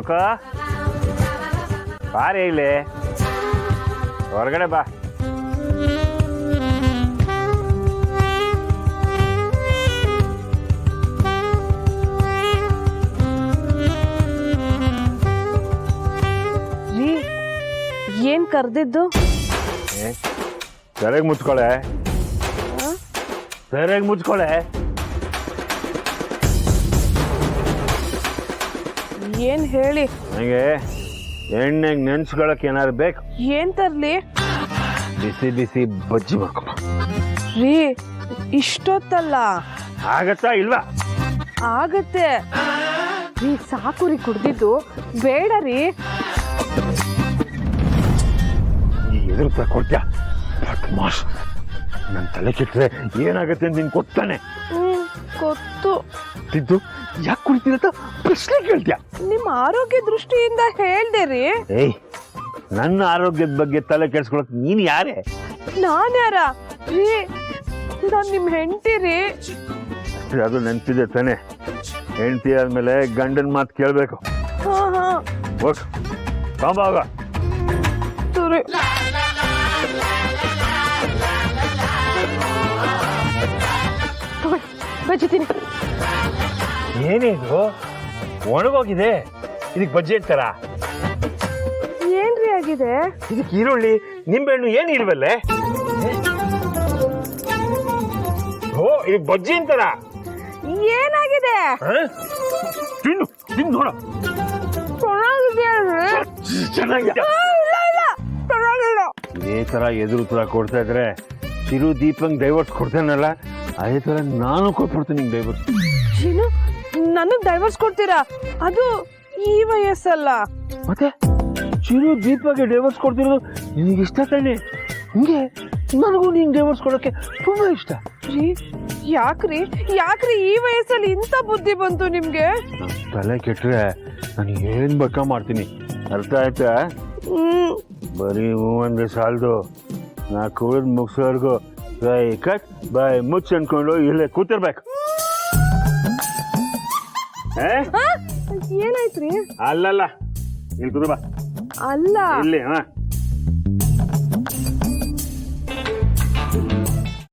ಸುಖ ಬಾರಿ ಇಲ್ಲಿ ಹೊರಗಡೆ ಬಾ. ಏನ್ ಕರ್ದಿದ್ದು? ಸರಿಯಾಗಿ ಮುಚ್ಕೊಳೆ, ಸರಿಯಾಗಿ ಮುಚ್ಕೊಳೆ. ಏನ್ ಹೇಳಿ? ನನಗೆ ಎಣ್ಣೆಗೆ ನೆನ್ಸ್ಕೊಳಕ್ ಏನಾದ್ರು ಬೇಕು. ಏನ್ ತರ್ಲಿ? ಬಿಸಿ ಬಿಸಿ ಬಜ್ಜಿ ಮಾಡ್ಕೊ. ರೀ ಇಷ್ಟೊತ್ತಲ್ಲ. ಆಗತ್ತಾ ಇಲ್ವಾ? ಆಗತ್ತೆ ರೀ, ಸಾಕು ರೀ ಕುಡ್ದಿದ್ದು, ಬೇಡ ರೀ. ಎದುರು ಕೊಡ್ತೀಯ ಮಾಸ್, ನನ್ನ ತಲೆ ಕೆಟ್ಟರೆ ಏನಾಗತ್ತೆ ಅಂತ ನೀನು ಗೊತ್ತಾನೆ. ಗೊತ್ತು. ತಿದ್ದು ಯಾಕೆ ಕುಡಿತೀರಂತ ಪ್ರಶ್ನೆ ಕೇಳ್ತೀಯ? ನಿಮ್ಮ ಆರೋಗ್ಯ ದೃಷ್ಟಿಯಿಂದ ಹೇಳ್ದೆ ರೀ. ಏಯ್, ನನ್ನ ಆರೋಗ್ಯದ ಬಗ್ಗೆ ತಲೆ ಕೆಡ್ಸ್ಕೊಳಕ್ ನೀನು ಯಾರೇ? ನಾನ್ ಯಾರ ರೀ? ನಾನ್ ನಿಮ್ ಹೆಂಡತಿ ರೀ. ಅದು ನೆನ್ಪಿದೆ ತಾನೆ? ಹೆಂಡತಿ ಆದ್ಮೇಲೆ ಗಂಡನ ಮಾತು ಕೇಳ್ಬೇಕು. ಹಾ ಹಾ ಹೋಗ್ ಕಾಂಬಾಗ. ಸರಿ. ಬಜ್ಜಿತೀನಿ. ಏನಿದು ಒಣಗೋಗಿದೆ, ಇದಕ್ಕೆ ಬಜ್ಜಿ ಅಂತಾರ? ಏನ್ರಿ ಆಗಿದೆ? ಇದಕ್ಕೆ ಈರುಳ್ಳಿ ನಿಂಬೆಹಣ್ಣು ಏನು ಇಲ್ವಲ್ಲೇ? ಓ, ಇದಕ್ಕೆ ಬಜ್ಜಿ ಅಂತಾರ? ಏನಾಗಿದೆ? ತಿನ್ನು ತಿನ್ನು ನೋಡ. ಚೆನ್ನಾಗಿದೆ. ಇದೇ ತರ ಎದುರು ತರ ಕೊಡ್ತಾ ಇದ್ರೆ ಚಿರು ದೀಪಂಗ್ ಡೈವರ್ಸ್ ಕೊಡ್ತೇನಲ್ಲ, ಅದೇ ತರ ನಾನು ಕೊಟ್ಬಿಡ್ತೀನಿ ನಿಂಗೆ ಡೈವರ್ಸ್. ಏನು, ನನಗ್ ಡೈವರ್ಸ್ ಕೊಡ್ತೀರಾ? ಅದು ಈ ವಯಸ್ಸಲ್ಲ. ಮತ್ತೆ ಚಿರು ದೀಪಗೆ ಡೈವರ್ಸ್ ಕೊಡ್ತಿರೋದು ನಿನಗೆ ಇಷ್ಟ ತಾನೆ? ಹಿಂಗೆ ನನಗೂ ನೀನ್ ಡೈವರ್ಸ್ ಕೊಡೋಕೆ ತುಂಬಾ ಇಷ್ಟ. ರೀ ಯಾಕ್ರಿ ಯಾಕ್ರಿ ಈ ವಯಸ್ಸಲ್ಲಿ ಇಂಥ ಬುದ್ಧಿ ಬಂತು ನಿಮ್ಗೆ? ತಲೆ ಕೆಟ್ರೆ ನಾನು ಏನ್ ಬೇಕಾ ಮಾಡ್ತೀನಿ, ಅರ್ಥ ಆಯ್ತಾ? ಬರೀ ಹೂವಂದ್ರೆ ಸಾಲದು, ನಾ ಕುಡಿದ್ ಮುಗಿಸೋರ್ಗು ಬಾಯ್ ಕಟ್ ಬಾಯ್ ಮುಚ್ಚ ಅನ್ಕೊಂಡು ಇಲ್ಲೇ ಕೂತಿರ್ಬೇಕು. ಏನಾಯ್ತ್ರಿ? ಅಲ್ಲಲ್ಲ, ಇಲ್ಲಿ ಕೂತು ಬಾ. ಅಲ್ಲ ಇಲ್ಲಿ.